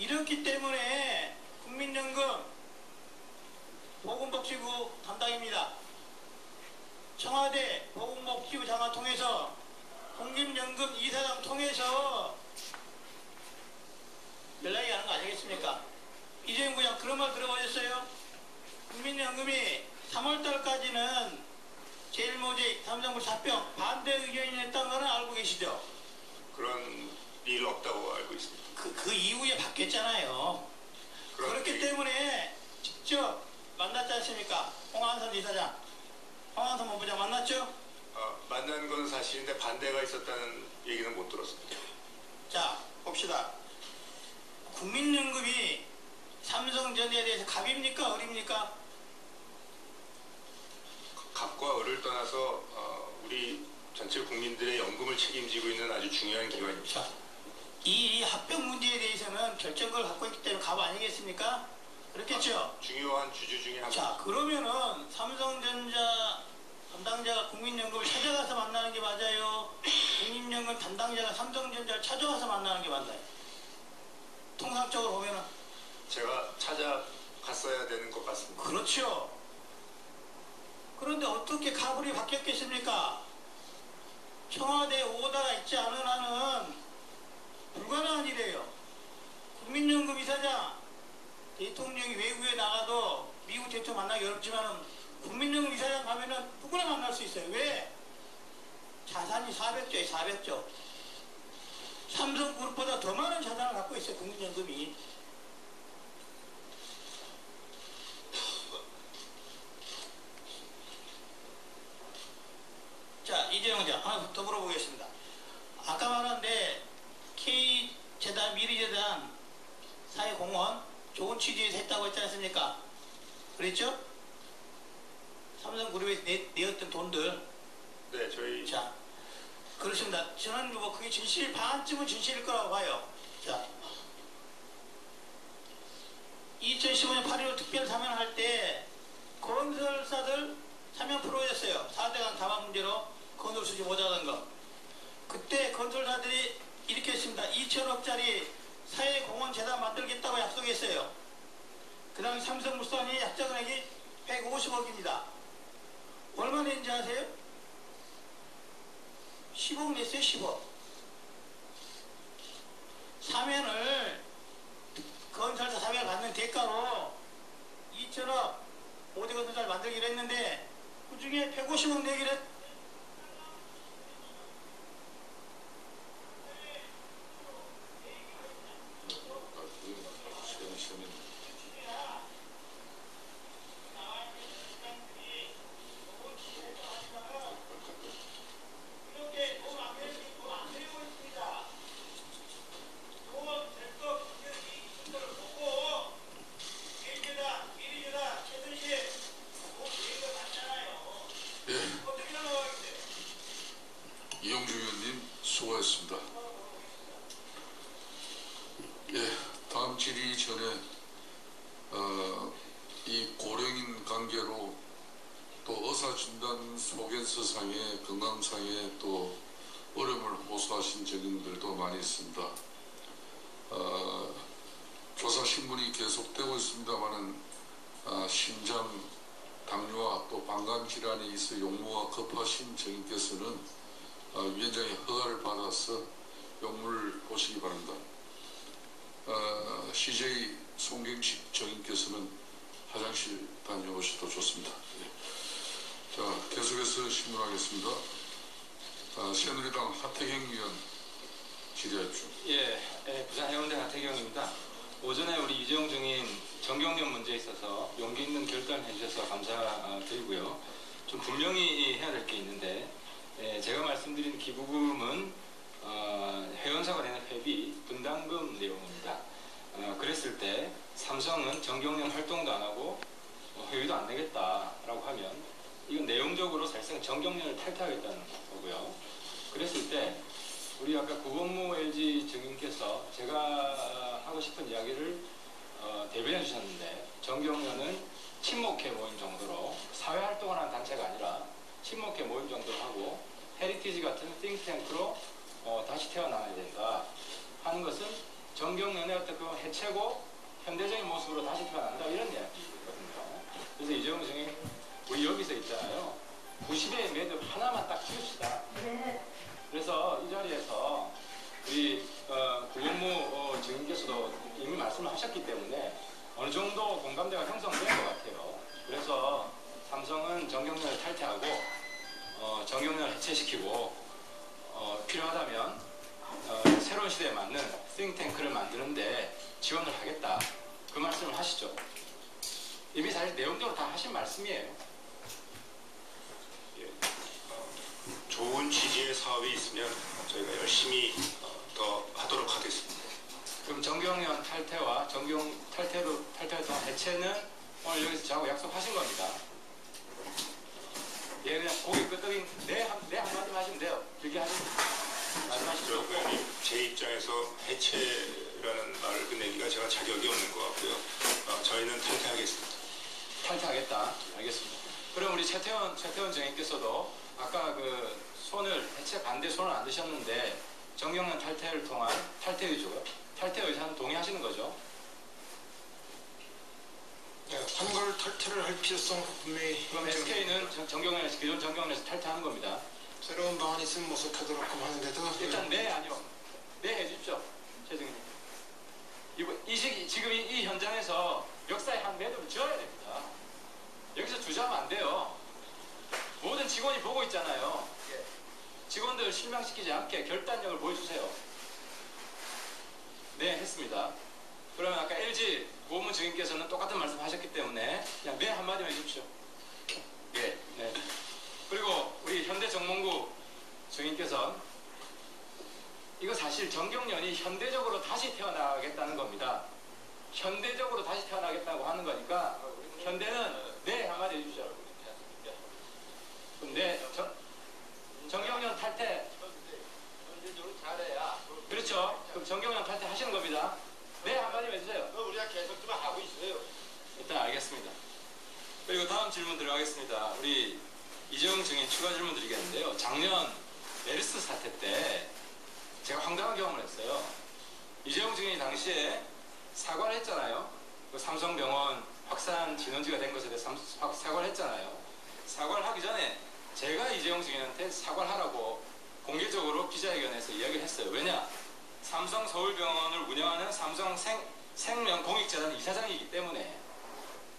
이렇기 때문에 국민연금 보건복지부 담당입니다. 청와대 보건복지부 장관 통해서 국민연금 이사장 통해서 연락이 가는 거 아니겠습니까? 이재용 부장 그런 말 들어보셨어요? 국민연금이 3월달까지는 제일모직, 삼성물 사병 반대 의견이 있다는 거는 알고 계시죠? 그런 일 없다고 알고 있습니다. 그 이후에 바뀌었잖아요. 그렇기 때문에 직접 만났지 않습니까? 홍한선 이사장, 홍한선 본부장 만났죠? 만난 건 사실인데 반대가 있었다는 얘기는 못 들었습니다. 자, 봅시다. 국민연금이 삼성전자에 대해서 갑입니까? 을입니까? 갑과 을을 떠나서 우리 전체 국민들의 연금을 책임지고 있는 아주 중요한 기관입니다. 자, 이 합병 문제에 대해서는 결정권을 갖고 있기 때문에 갑 아니겠습니까? 그렇겠죠? 중요한 주주 중에 한. 자, 그러면은 삼성전자 담당자가 국민연금을 찾아가서 만나는 게 맞아요? 국민연금 담당자가 삼성전자를 찾아와서 만나는 게 맞나요? 통상적으로 보면은 제가 찾아갔어야 되는 것 같습니다. 그렇죠. 그런데 어떻게 가불이 바뀌었겠습니까? 청와대 오다가 있지 않은 한은 불가능한 일이에요. 국민연금 이사장, 대통령이 외국에 나가도 미국 대통령 만나기 어렵지만 국민연금 이사장 가면은 누구나 만날 수 있어요. 왜? 자산이 400조에 400조. 삼성그룹보다 더 많은 자산을 갖고 있어요. 국민연금이. 자, 이재용 장 하나 더 물어보겠습니다. 아까 말한데 K재단, 미래재단 사회공헌 좋은 취지에서 했다고 했지 않습니까? 그랬죠? 삼성그룹에 내었던 돈들. 네, 저희. 자, 그렇습니다. 저는 뭐 그게 진실, 반쯤은 진실일 거라고 봐요. 자, 2015년 8.15 특별사면할 때 건설사들 사면 프로였어요. 4대강 담화 문제로 건설수지 모자란 거. 그때 건설사들이 이렇게 했습니다. 2천억짜리 사회공헌재단 만들겠다고 약속했어요. 그 당시 삼성물산이 약정금액이 150억입니다. 얼마 냈는지 아세요? 10억 냈어요. 10억. 사면을 건설사 사면을 받는 대가로 2천억 5대 건설사를 만들기로 했는데 그 중에 150억 내기로 했. 이용주 의원님 수고하셨습니다. 예, 다음 질의 전에 이 고령인 관계로 또 의사진단 소견서상에 건강상에 또 어려움을 호소하신 증인들도 많이 있습니다. 조사 신문이 계속되고 있습니다만은 심장, 당뇨와 또 방광 질환이 있어 용무가 급하신 증인께서는 위원장의 허가를 받아서 용무를 보시기 바랍니다. CJ 송경식 정인께서는 화장실 다녀오셔도 좋습니다. 예. 자, 계속해서 신문하겠습니다. 새누리당 하태경 의원 질의하십시오. 예, 부산 해운대 하태경입니다. 오전에 우리 이재용 증인 정경련 문제에 있어서 용기 있는 결단을 해주셔서 감사드리고요. 좀 분명히 해야 될 게 있는데 제가 말씀드린 기부금은 회원사가 되는 회비 분담금 내용입니다. 그랬을 때 삼성은 정경련 활동도 안 하고 회비도 안 내겠다라고 하면 이건 내용적으로 사실상 정경련을 탈퇴하겠다는 거고요. 그랬을 때 우리 아까 구본무 LG 증인께서 제가 하고 싶은 이야기를 대변해 주셨는데 정경련은 친목회 모임 정도로 사회활동을 하는 단체가 아니라 친목회 모임 정도로 하고 헤리티지 같은 띵탱크로 다시 태어나야 된다 하는 것은 정경련의 어떤 그 해체고 현대적인 모습으로 다시 태어난다 이런 이야기거든요. 그래서 이재용 증인 우리 여기서 있잖아요. 90의 매듭 하나만 딱 지읍시다. 그래서 이 자리에서 우리 구본무 증인께서도 이미 말씀을 하셨기 때문에 어느 정도 공감대가 형성된 것 같아요. 그래서 삼성은 정경련을 탈퇴하고 정경련을 해체시키고 필요하다면 새로운 시대에 맞는 싱탱크를 만드는데 지원을 하겠다. 그 말씀을 하시죠. 이미 사실 내용적으로 다 하신 말씀이에요. 예, 좋은 취지의 사업이 있으면 저희가 열심히 더 하도록 하겠습니다. 그럼 정경련 탈퇴와 탈퇴로 해체는 오늘 여기서 저하고 약속하신 겁니다. 예, 그냥 고개 끄덕인 네 한마디만 하시면 돼요. 길게 말씀하시죠. 제 입장에서 해체라는 말을 끝내기가 제가 자격이 없는 것 같고요. 저희는 탈퇴하겠습니다. 탈퇴하겠다. 알겠습니다. 그럼 우리 최태원 증인께서도 아까 그 해체 반대 손을 안 드셨는데 정경련 탈퇴를 통한 탈퇴 의사는 동의하시는 거죠? 네, 한걸 탈퇴를 할 필요성 분명히. 그럼 SK는 기존 정경련에서 탈퇴하는 겁니다. 새로운 방안이 있으면 모색하도록 하는데도 일단 아니요. 해주십시오. 최 증인님. 지금 이 현장에서 역사의 한 매듭을 지어야 됩니다. 여기서 주저하면 안 돼요. 모든 직원이 보고 있잖아요. 직원들 실망시키지 않게 결단력을 보여주세요. 네, 했습니다. 그러면 아까 LG 고문 증인께서는 똑같은 말씀 하셨기 때문에 그냥 네 한마디만 해주십시오. 예, 네. 그리고 우리 현대정몽구 증인께서 이거 사실 정경련이 현대적으로 다시 태어나겠다는 겁니다. 현대적으로 다시 태어나겠다고 하는 거니까 현대는 네 한마디 해주십시오. 그럼 정경련 탈퇴. 현실적으로 잘해야. 그렇죠. 그럼 정경련 탈퇴 하시는 겁니다. 네 한마디만 해주세요. 우리가 계속 좀 하고 있어요. 일단 알겠습니다. 그리고 다음 질문 들어가겠습니다. 우리 이재용 증인 추가 질문 드리겠는데요. 작년 메르스 사태 때 제가 황당한 경험을 했어요. 이재용 증인이 당시에 사과를 했잖아요. 그 삼성병원 확산 진원지가 된 것에 대해서 사과를 했잖아요. 사과를 하기 전에 제가 이재용 증인한테 사과를 하라고 공개적으로 기자회견에서 이야기를 했어요. 왜냐? 삼성 서울병원을 운영하는 삼성 생명공익재단 이사장이기 때문에.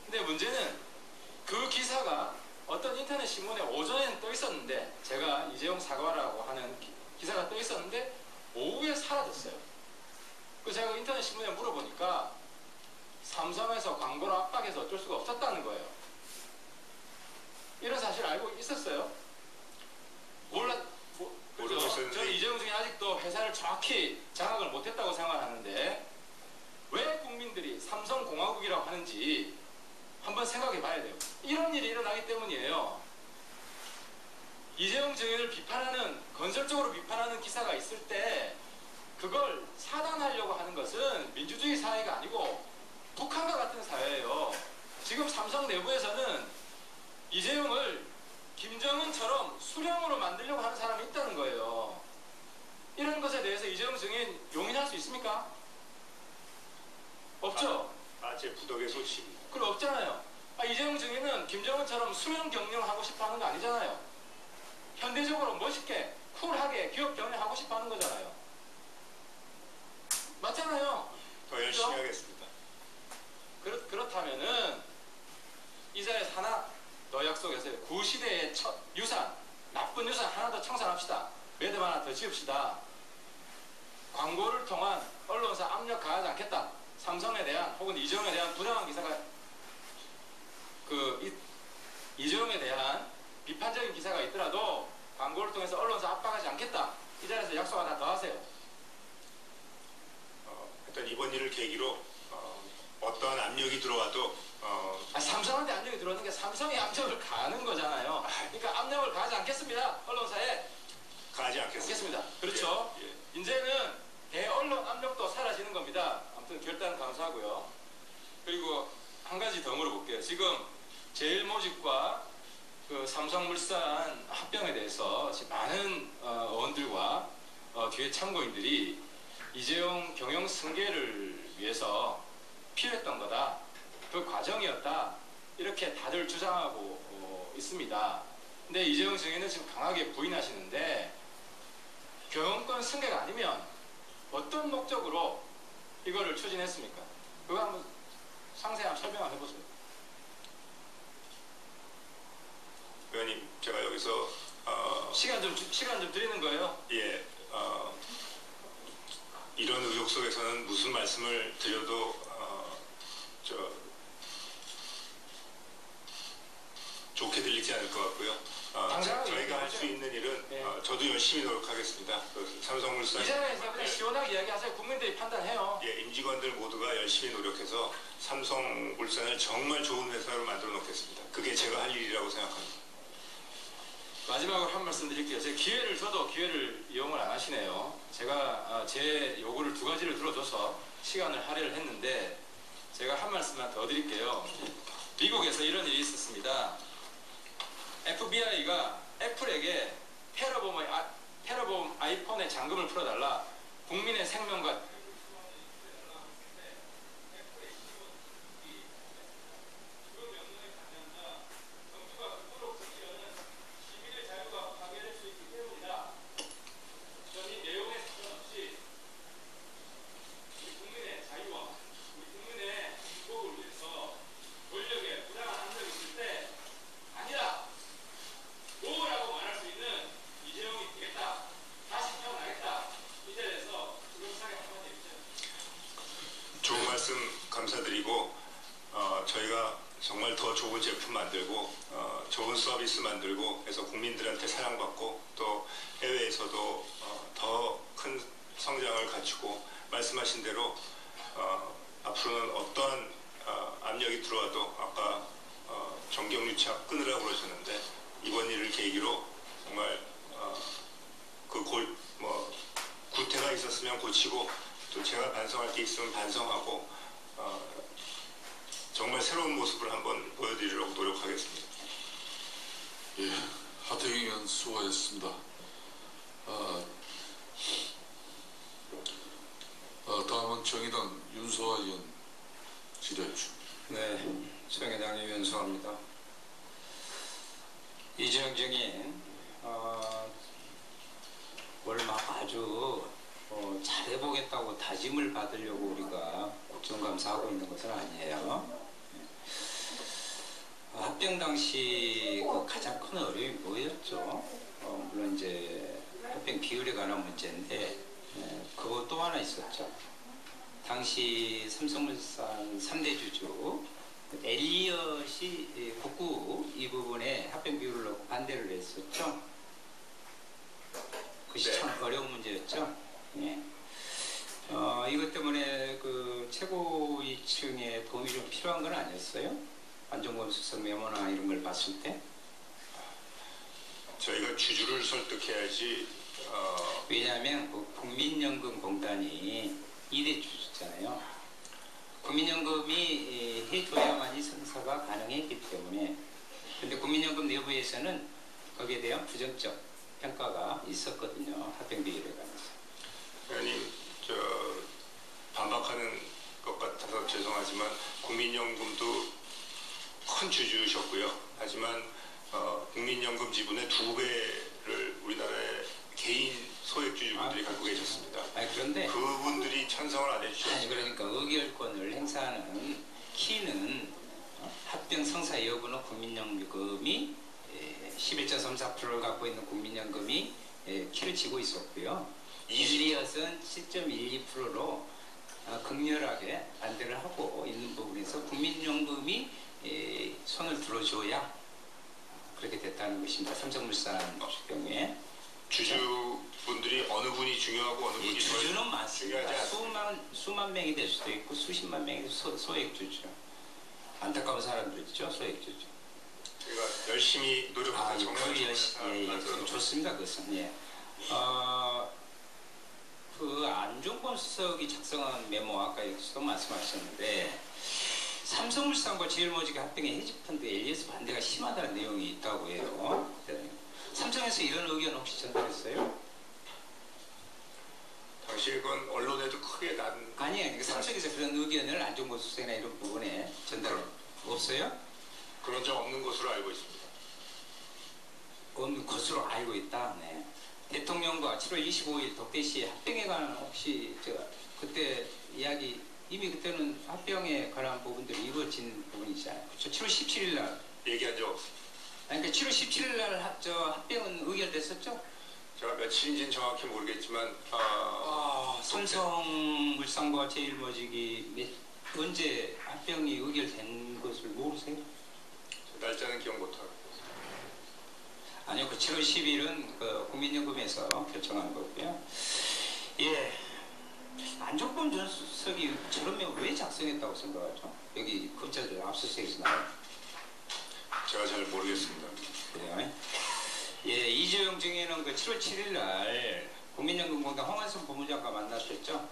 근데 문제는 그 기사가 어떤 인터넷 신문에 오전에는 떠 있었는데 제가 이재용 사과라고 하는 기사가 떠 있었는데 오후에 사라졌어요. 그래서 제가 인터넷 신문에 물어보니까 삼성에서 광고를 압박해서 어쩔 수가 없었다는 거예요. 이런 사실 알고 있었어요? 모르고 있었는데. 저는 이재용 증인 아직도 회사를 정확히 장악을 못했다고 생각하는데 왜 국민들이 삼성공화국이라고 하는지 한번 생각해 봐야 돼요. 이런 일이 일어나기 때문이에요. 이재용 증인을 건설적으로 비판하는 기사가 있을 때 그걸 차단하려고 하는 것은 민주주의 사회가 아니고 북한과 같은 사회예요. 지금 삼성 내부에서는 이재용을 김정은처럼 수령으로 만들려고 하는 사람이 있다는 거예요. 이런 것에 대해서 이재용 증인 용인할 수 있습니까? 없죠? 제 부덕의 소식입니다. 그럼 없잖아요. 이재용 증인은 김정은처럼 수령 경영을 하고 싶어 하는 거 아니잖아요. 현대적으로 멋있게 쿨하게 기업 경영하고 싶어 하는 거잖아요. 맞잖아요. 더 열심히 그렇죠? 하겠습니다. 그렇다면은 이 자리에서 하나 더 약속했어요. 구시대의 유산, 나쁜 유산 하나 더 청산합시다. 매듭 하나 더 지읍시다. 광고를 통한 언론사 압력 가하지 않겠다. 삼성에 대한 혹은 이재용에 대한 부당한 기사가 이재용에 대한 비판적인 기사가 있더라도 광고를 통해서 언론사 압박하지 않겠다. 이 자리에서 약속 하나 더 하세요. 일단 이번 일을 계기로 어떠한 압력이 들어와도 삼성한테 압력이 들어오는 게 삼성이 압력을 가하는 거잖아요. 그러니까 압력을 가하지 않겠습니다. 언론사에. 가지 않겠습니다. 그렇죠. 예, 예. 이제는 대언론 압력도 사라지는 겁니다. 아무튼 결단 감사하고요. 그리고 한 가지 더 물어볼게요. 지금 제일모직과 그 삼성물산 합병에 대해서 지금 많은 의원들과 뒤에 참고인들이 이재용 경영 승계를 위해서 필요했던 거다. 그 과정이었다. 이렇게 다들 주장하고 있습니다. 근데 이재용 증인은 지금 강하게 부인하시는데 경영권 승계가 아니면 어떤 목적으로 이거를 추진했습니까? 그거 한번 상세한 설명을 해보세요. 의원님, 제가 여기서 시간 좀 드리는 거예요. 예, 이런 의혹 속에서는 무슨 말씀을 드려도 좋게 들리지 않을 것 같고요. 저희가 할 수 있는 일은 네. 저도 열심히 노력하겠습니다. 삼성물산 이 자리에서 그냥 시원하게 이야기하세요. 국민들이 판단해요. 예, 임직원들 모두가 열심히 노력해서 삼성물산을 정말 좋은 회사로 만들어 놓겠습니다. 그게 제가 할 일이라고 생각합니다. 마지막으로 한 말씀 드릴게요. 제가 기회를 줘도 기회를 이용을 안 하시네요. 제가 제 요구를 두 가지를 들어줘서 시간을 할애를 했는데 제가 한 말씀만 더 드릴게요. 미국에서 이런 일이 있었습니다. FBI가 애플에게 패러봄 아이폰의 잠금을 풀어달라. 국민의 생명과 좋은 말씀 감사드리고 저희가 정말 더 좋은 제품 만들고 좋은 서비스 만들고 해서 국민들한테 사랑받고 또 해외에서도 더 큰 성장을 갖추고 말씀하신 대로 앞으로는 어떠한 압력이 들어와도 아까 정경유착 끊으라고 그러셨는데 이번 일을 계기로 정말 구태가 있었으면 고치고 또 제가 반성할 게 있으면 반성하고 정말 새로운 모습을 한번 보여드리려고 노력하겠습니다. 예, 하태경 의원 수고하셨습니다. 다음은 정의당 윤소아 의원 질의하십시오. 네, 정의당의 윤소아입니다. 이재용 증인 오늘 막 아주 잘해보겠다고 다짐을 받으려고 우리가 국정감사하고 있는 것은 아니에요. 합병 당시 가장 큰 어려움이 뭐였죠? 물론 이제 합병 비율에 관한 문제인데 그거 또 하나 있었죠. 당시 삼성물산 3대 주주 엘리엇이 국구 이 부분에 합병 비율을 넣고 반대를 했었죠. 그것이 참 어려운 문제였죠. 예. 이것 때문에 그 최고위층에 도움이 좀 필요한 건 아니었어요? 안종범 수석 메모나 이런 걸 봤을 때? 저희가 주주를 설득해야지. 왜냐하면 그 국민연금공단이 2대 주주잖아요. 국민연금이 해줘야만이 성사가 가능했기 때문에. 근데 국민연금 내부에서는 거기에 대한 부정적 평가가 있었거든요. 합병 비율에 관해서. 의원님, 반박하는 것 같아서 죄송하지만 국민연금도 큰 주주셨고요. 하지만 국민연금 지분의 2배를 우리나라의 개인 소액주주분들이 갖고 계셨습니다. 그런데 그분들이 찬성을 안 해주셨어요. 그러니까 의결권을 행사하는 키는 합병 성사 여부는 국민연금이 11.34%를 갖고 있는 국민연금이 키를 쥐고 있었고요. 엘리엇은 7.12%로 극렬하게 반대를 하고 있는 부분에서 국민연금이 손을 들어줘야 그렇게 됐다는 것입니다. 삼성물산 경우에 주주분들이 어느 분이 중요하고 어느 분이 주주는 많습니다. 중요하지 않습니다. 수만 명이 될 수도 있고 수십만 명이 소액주주. 안타까운 사람들 있죠. 소액주주. 제가 열심히 노력해서 정말 예, 좋습니다. 그것은 예. 그 안종범 수석이 작성한 메모 아까 여기서도 말씀하셨는데 삼성물산과 제일모직의 합병의 해지펀드 엘리엇 반대가 심하다는 내용이 있다고 해요. 삼성에서 이런 의견 혹시 전달했어요? 당시 그건 언론에도 크게 난 아니, 삼성에서 그런 의견을 안종범 수석이나 이런 부분에 전달 없어요? 그런 적 없는 것으로 알고 있습니다. 없는 것으로 알고 있다. 네. 대통령과 7월 25일 덕대시 합병에 관한 혹시 그때 이야기 이미 그때는 합병에 관한 부분들이 이루어진 부분이잖아요. 그렇죠? 7월 17일 날 얘기한 적 없습니다. 아니, 그러니까 7월 17일 날 합병은 의결됐었죠? 제가 며칠인지는 정확히 모르겠지만 삼성물산과 제일모직이 언제 합병이 의결된 것을 모르세요? 날짜는 기억 못하고 아니요, 그 7월 10일은 그 국민연금에서 결정한 거고요. 예, 안종범 전 수석이 저런 명을 왜 작성했다고 생각하죠? 여기 검찰들 압수수색에서 나와요. 제가 잘 모르겠습니다. 그래요. 예, 이재용 증인은 그 7월 7일 날 국민연금공단 황한순 법무장관 만나셨죠?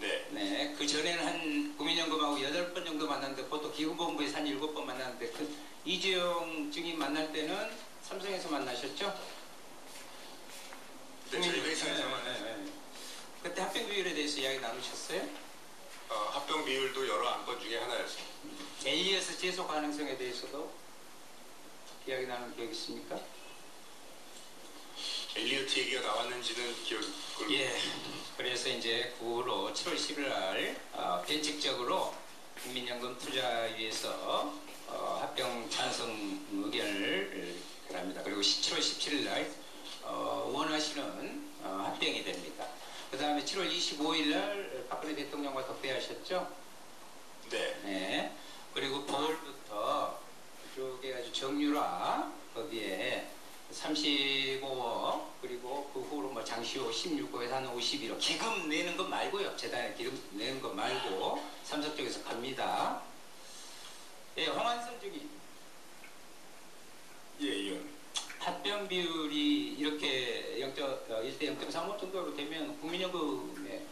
네. 네, 그 전에는 한 국민연금하고 8번 정도 만났는데 보통 기금본부에서 한 7번 만났는데 그 이재용 증인 만날 때는 삼성에서 만나셨죠? 네, 저희 회사에서 만났어요. 그때 합병 비율에 대해서 이야기 나누셨어요? 합병 비율도 여러 안건 중에 하나였습니다. 엘리어스 제소 가능성에 대해서도 이야기 나눈 기억 있습니까? 엘리어트 얘기가 나왔는지는 기억을 예. 그래서 이제 그 후로 7월 10일 날 변칙적으로 국민연금 투자위에서 합병 찬성 의견을 합니다. 그리고 7월 17일 날 원하시는 합병이 됩니다. 그 다음에 7월 25일 날 박근혜 대통령과 덕대하셨죠? 네. 네. 그리고 9월부터 그쪽에 아주 정유라 거기에 35억 그리고 그 후로 뭐 장시호 16억에서 한 51억 기금 내는 것 말고요. 재단에 기금 내는 것 말고 삼성 쪽에서 갑니다. 예, 황한순 중이 예. 합병 비율이 이렇게 1대 0.35 정도로 되면 국민연금에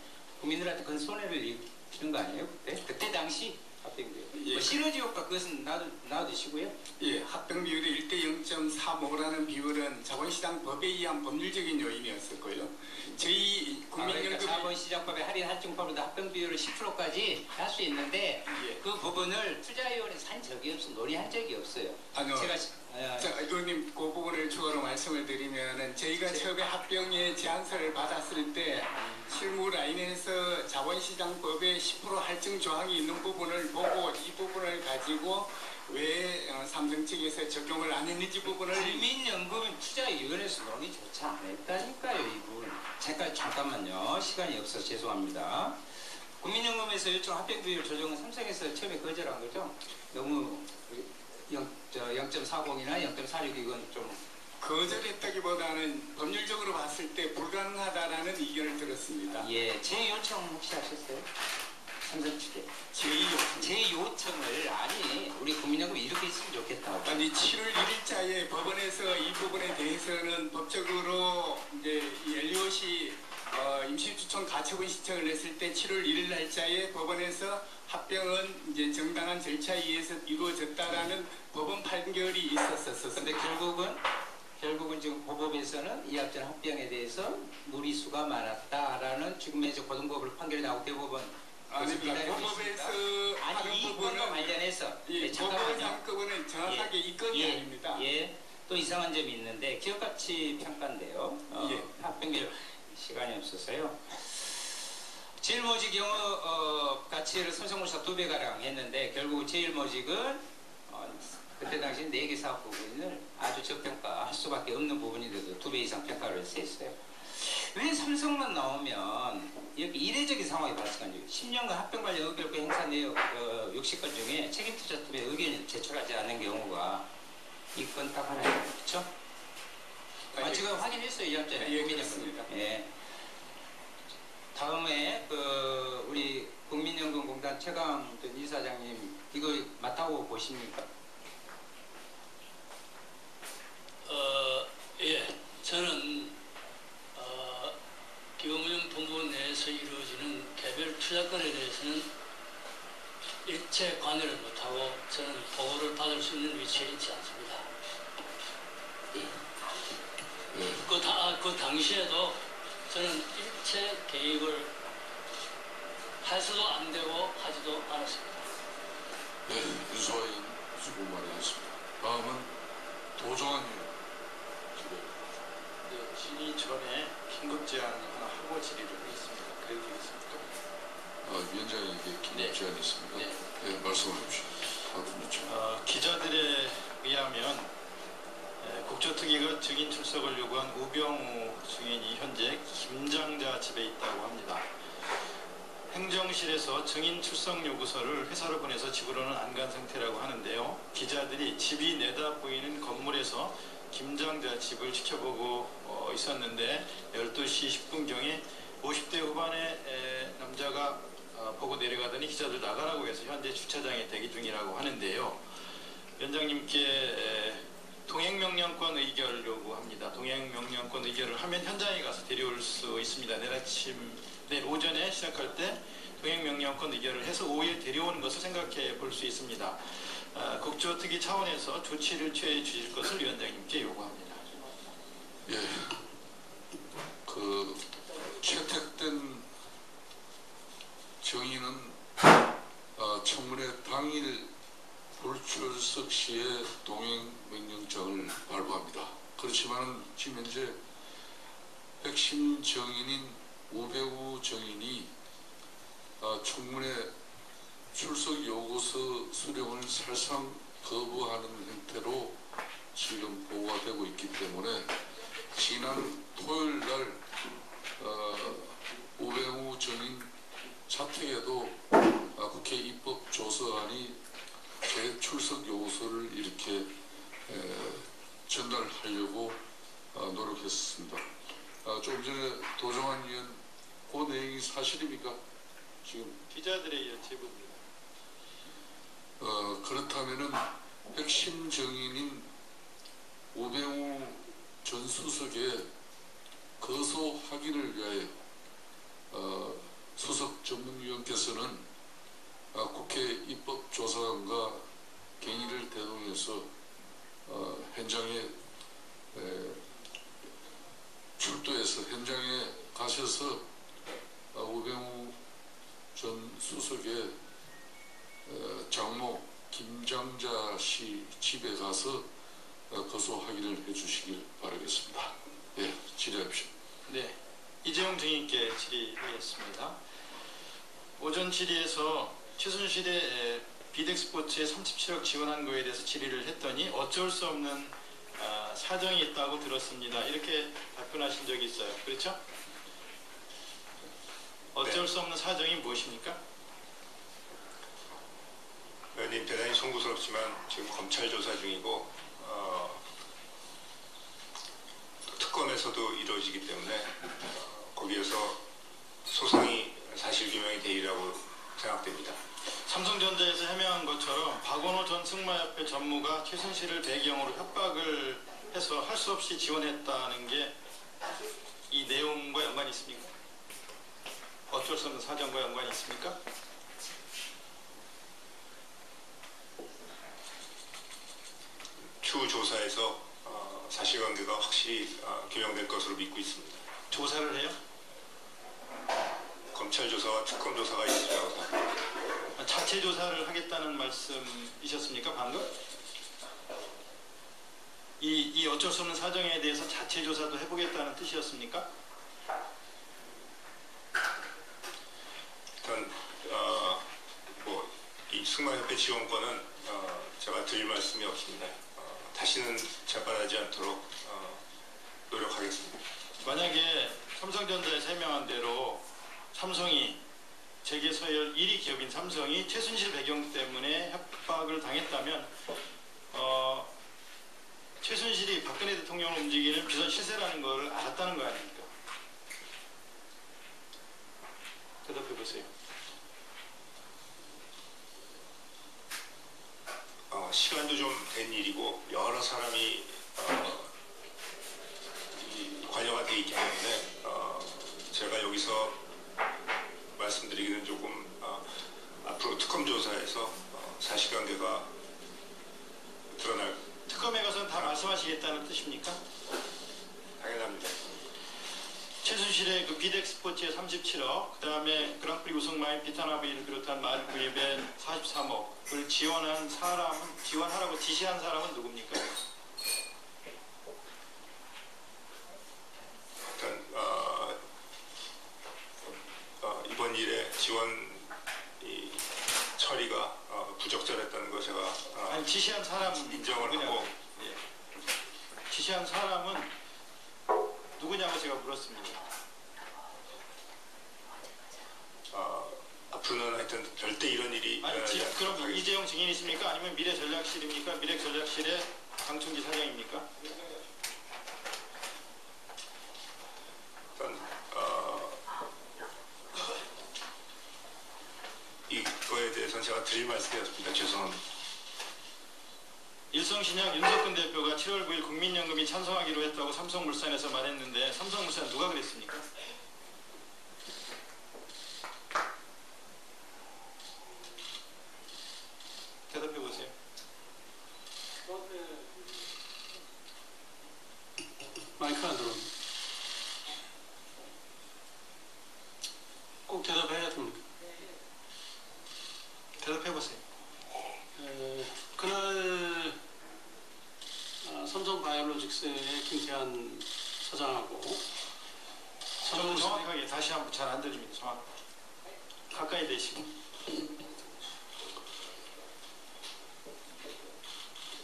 국민들한테 큰 손해를 입히는 거 아니에요? 그때 당시 합병 비율. 예. 뭐 시너지 효과 그것은 놔두시고요. 예, 합병 비율이 1대 0.35라는 비율은 자본시장 법에 의한 법률적인 요인이었었고요. 저희 그러니까 국민연금 자본시장법에 할인 할증법으로 합병 비율을 10%까지 할 수 있는데 예. 그 부분을 투자위원회에서 한 적이 없어 논의한 적이 없어요. 아니요. 제가 자, 의원님 그 부분을 추가로 말씀을 드리면은 저희가 처음에 합병의 제안서를 받았을 때 실무 라인에서 자본시장법에 10% 할증 조항이 있는 부분을 보고 이 부분을 가지고 왜 삼성 측에서 적용을 안 했는지 부분을 국민연금 투자위원회에서 논의조차 안 했다니까요. 이분 잠깐만요. 시간이 없어서 죄송합니다. 국민연금에서 요청 합병 비율 조정은 삼성에서 처음에 거절한 거죠. 너무 0.40이나 0.46 이건 좀 거절했다기보다는 법률적으로 봤을 때 불가능하다라는 의견을 들었습니다. 예, 제 요청 혹시 하셨어요? 삼성 측에 제2요청. 제 요청을 아니 우리 국민연금 이렇게 있으면 좋겠다고. 아니 7월 1일자에 법원에서 이 부분에 대해서는 법적으로 이제 이 엘리엇이 임시주총 가처분 신청을 냈을 때 7월 1일 날짜에 법원에서 합병은 이제 정당한 절차에 의해서 이루어졌다라는 법원 판결이 있었었습니다. 근데 결국은 지금 고법에서는 이 합전 합병에 대해서 무리수가 많았다라는 지금의 고등법을 판결이 나오고 대법원 아닙니다. 고법에서 아니 하는 이 부분은 부분과 관련해서 예, 잠깐만요. 고법의 한꺼번은 정확하게 이 건이 아닙니다. 예, 또 이상한 점이 있는데 기업가치 평가인데요. 예. 합병비율 시간이 없어서요. 제일모직 영업 가치를 삼성물산 2배 가량 했는데 결국 제일모직은 그때 당시 4개 사업 부분을 아주 저평가할 수밖에 없는 부분인데도 2배 이상 평가를 했어요. 왜 삼성만 나오면 이렇게 이례적인 상황이 발생하죠. 10년간 합병 관련 의결권 행사 내역 60건 중에 책임투자팀의 의견을 제출하지 않는 경우가 이 건 딱 하나예요. 그렇죠? 지금 확인했어요. 이 합자는. 예, 그렇습니다. 예. 다음에 우리 국민연금공단 최강 전 이사장님 이거 맞다고 보십니까? 예, 저는 기금운용 본부 내에서 이루어지는 개별 투자건에 대해서는 일체 관여를 못하고 저는 보고를 받을 수 있는 위치에 있지 않습니다. 그 당시에도 저는 일체 개입을 해서도 안 되고 하지도 않았습니다. 네, 윤소아 의원 수고 많으셨습니다. 다음은 도종환 의원 질의해 주십시오. 네, 질의 전에 긴급 제안 하나 하고 질의를 하겠습니다. 그래도 되겠습니까? 위원장에게 긴급 제안이 있습니다. 네. 네, 말씀해 주십시오. 기자들에 의하면 국조특위가 증인 출석을 요구한 우병우 증인이 현재 김장자 집에 있다고 합니다. 행정실에서 증인 출석 요구서를 회사로 보내서 집으로는 안 간 상태라고 하는데요. 기자들이 집이 내다 보이는 건물에서 김장자 집을 지켜보고 있었는데 12시 10분경에 50대 후반의 남자가 보고 내려가더니 기자들 나가라고 해서 현재 주차장에 대기 중이라고 하는데요. 위원장님께 동행명령권 의결을 요구합니다. 동행명령권 의결을 하면 현장에 가서 데려올 수 있습니다. 내일 오전에 시작할 때 동행명령권 의결을 해서 오후에 데려오는 것을 생각해 볼 수 있습니다. 국조특위 차원에서 조치를 취해 주실 것을 위원장님께 요구합니다. 예, 채택된 정의는 청문회 당일 불출석 시에 동행명령장을 발부합니다. 그렇지만 지금 현재 핵심 정인인 우병우 정인이 청문회 출석 요구서 수령을 사실상 거부하는 형태로 지금 보고가 되고 있기 때문에 지난 토요일 날 우병우 정인 자택에도 국회 입법조서안이 제 출석 요구서를 이렇게 전달하려고 노력했습니다. 조금 전에 도종환 의원 그 내용이 사실입니까? 지금 기자들에 의한 제보입니다. 그렇다면은 핵심 정인인 우병우 전 수석의 거소 확인을 위하여 수석 전문위원께서는 국회 입법조사관과 경위를 대동해서 현장에 출두해서 현장에 가셔서 우병우 전 수석의 장모 김장자 씨 집에 가서 거소 확인을 해주시길 바라겠습니다. 예, 질의하십시오. 네, 이재용 증인께 질의하겠습니다. 오전 질의에서 최순실의 비덱스포츠에 37억 지원한 거에 대해서 질의를 했더니 어쩔 수 없는 사정이 있다고 들었습니다. 이렇게 답변하신 적이 있어요. 그렇죠? 어쩔 수 없는 사정이 무엇입니까? 의원님 대단히 송구스럽지만 지금 검찰 조사 중이고 특검에서도 이루어지기 때문에 거기에서 소상히 사실규명이 되리라고 생각됩니다. 삼성전자에서 해명한 것처럼 박원호 전 승마협회 전무가 최순실을 배경으로 협박을 해서 할 수 없이 지원했다는 게 이 내용과 연관이 있습니까? 어쩔 수 없는 사정과 연관이 있습니까? 추후 조사에서 사실관계가 확실히 규명될 것으로 믿고 있습니다. 조사를 해요? 검찰 조사와 특검 조사가 있으리라고 생각합니다. 자체 조사를 하겠다는 말씀이셨습니까, 방금? 이 어쩔 수 없는 사정에 대해서 자체 조사도 해보겠다는 뜻이었습니까? 일단 이 승마협회 지원권은 제가 드릴 말씀이 없습니다. 다시는 재발하지 않도록 노력하겠습니다. 만약에 삼성전자에서 해명한 대로 삼성이 재계 서열 1위 기업인 삼성이 최순실 배경 때문에 협박을 당했다면 최순실이 박근혜 대통령을 움직이는 비선 실세라는 걸 알았다는 거 아닙니까? 대답해 보세요. 시간도 좀 된 일이고 여러 사람이 관여가 돼 있기 때문에 제가 여기서 말씀드리기는 조금 앞으로 특검 조사에서 사실관계가 드러날 특검에 가서는 다 말씀하시겠다는 뜻입니까? 당연합니다. 최순실의 그 비덱 스포츠의 37억, 그 다음에 그랑프리 우승 마인 비타나비를 비롯한 마을 구입의 43억을 지원하라고 지시한 사람은 누굽니까? 일단 이번 일에 지원 처리가 부적절했다는 거 제가 아니 지시한 사람 인정을 누구냐고. 하고 예. 지시한 사람은 누구냐고 제가 물었습니다. 앞으로는 하여튼 절대 이런 일이 아니 일어나지 않도록 그럼 하겠습니다. 이재용 증인이십니까? 아니면 미래전략실입니까? 미래전략실의 강충기 사장입니까? 일단 이거에 대해서는 제가 드릴 말씀이었습니다. 죄송합니다. 일성신약 윤석근 대표가 7월 9일 국민연금이 찬성하기로 했다고 삼성물산에서 말했는데 삼성물산 누가 그랬습니까? 대답해 보세요. 마이크 안 들어옵니다. 꼭 대답해야 됩니까? 대답해 보세요. 그날 삼성바이오로직스의 김태한 사장하고 저는 정확하게 다시 한번 잘 안 들립니다. 정확. 가까이 대시고.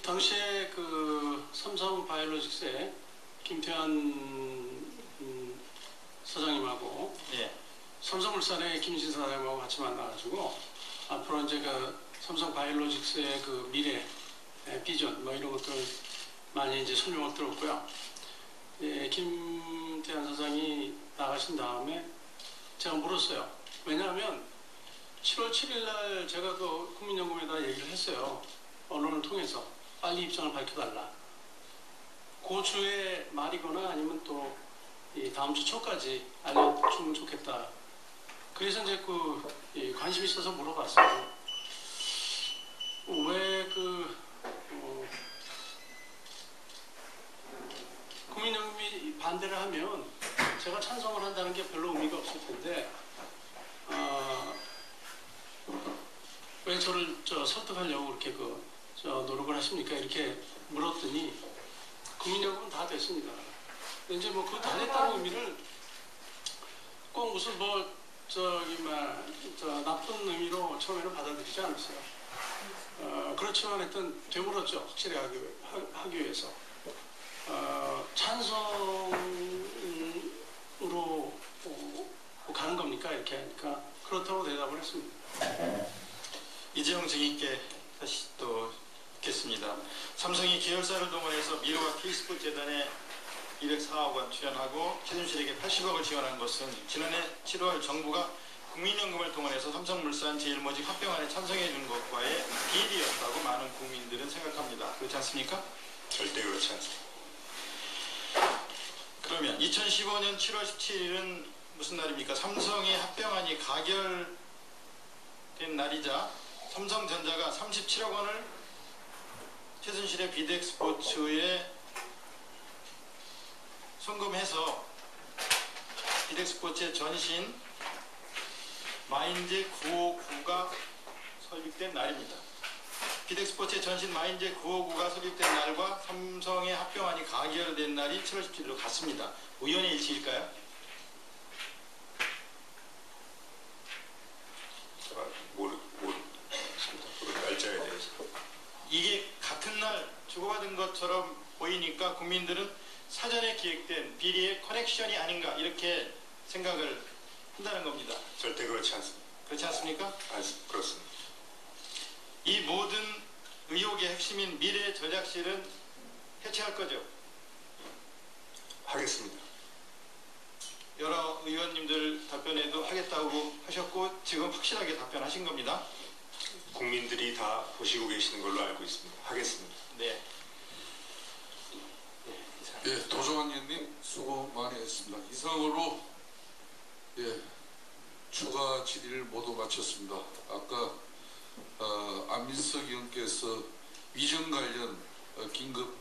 당시에 그 삼성바이오로직스의 김태한 사장님하고 예. 삼성물산의 김신 사장님하고 같이 만나가지고 앞으로 이제 그 삼성바이오로직스의 그 미래 비전 뭐 이런 것들 많이 이제 설명을 들었고요. 예, 김태한 사장이 나가신 다음에 제가 물었어요. 왜냐하면 7월 7일 날 제가 그 국민연금에다 얘기를 했어요. 언론을 통해서 빨리 입장을 밝혀달라. 그 주에 말이거나 아니면 또 이 다음 주 초까지 알려주면 좋겠다. 그래서 이제 그 관심이 있어서 물어봤어요. 왜 국민연금이 반대를 하면 제가 찬성을 한다는 게 별로 의미가 없을 텐데 왜 저를 설득하려고 그렇게 노력을 하십니까? 이렇게 물었더니 국민연금은 다 됐습니다. 근데 이제 뭐 그 다 됐다는 의미를 꼭 무슨 나쁜 의미로 처음에는 받아들이지 않았어요. 그렇지만 하여튼 되물었죠. 확실히 하기 위해서. 찬성으로 가는 겁니까? 이렇게 하니까 그렇다고 대답을 했습니다. 이재용 증인께 다시 또 묻겠습니다. 삼성이 계열사를 동원해서 미래와 K스포츠 재단에 204억 원 출연하고 최순실에게 80억을 지원한 것은 지난해 7월 정부가 국민연금을 동원해서 삼성물산 제일모직 합병안에 찬성해 준 것과의 비리였다고 많은 국민들은 생각합니다. 그렇지 않습니까? 절대 그렇지 않습니다. 그러면 2015년 7월 17일은 무슨 날입니까? 삼성의 합병안이 가결된 날이자 삼성전자가 37억 원을 최순실의 비덱 스포츠에 송금해서 비덱 스포츠의 전신 마인제 959가 설립된 날입니다. 비덱 스포츠의 전신 마인제 959가 설립된 날과 삼성의 합병안이 가결된 날이 7월 17일로 같습니다. 우연의 일치일까요? 제가 모르겠습니다. 그 날짜에 대해서. 이게 같은 날 주고받은 것처럼 보이니까 국민들은 사전에 기획된 비리의 커넥션이 아닌가 이렇게 생각을 한다는 겁니다. 절대 그렇지 않습니다. 그렇지 않습니까? 그렇습니다. 이 모든 의혹의 핵심인 미래 전략실은 해체할 거죠. 하겠습니다. 여러 의원님들 답변에도 하겠다고 하셨고 지금 확실하게 답변하신 겁니다. 국민들이 다 보시고 계시는 걸로 알고 있습니다. 하겠습니다. 네. 예, 도종환 의원님 수고 많이 했습니다. 이상으로 추가 질의를 모두 마쳤습니다. 아까 안민석 의원께서 위정 관련 긴급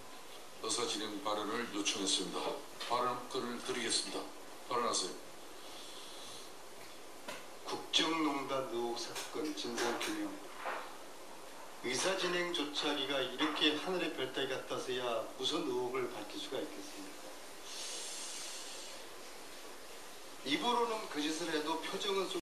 의사진행 발언을 요청했습니다. 발언권을 드리겠습니다. 발언하세요. 국정농단 의혹 사건 진상규명 의사진행 조차기가 이렇게 하늘의 별 따기 같아서야 무슨 의혹을 밝힐 수가 있겠습니까? 입으로는 거짓을 해도 표정은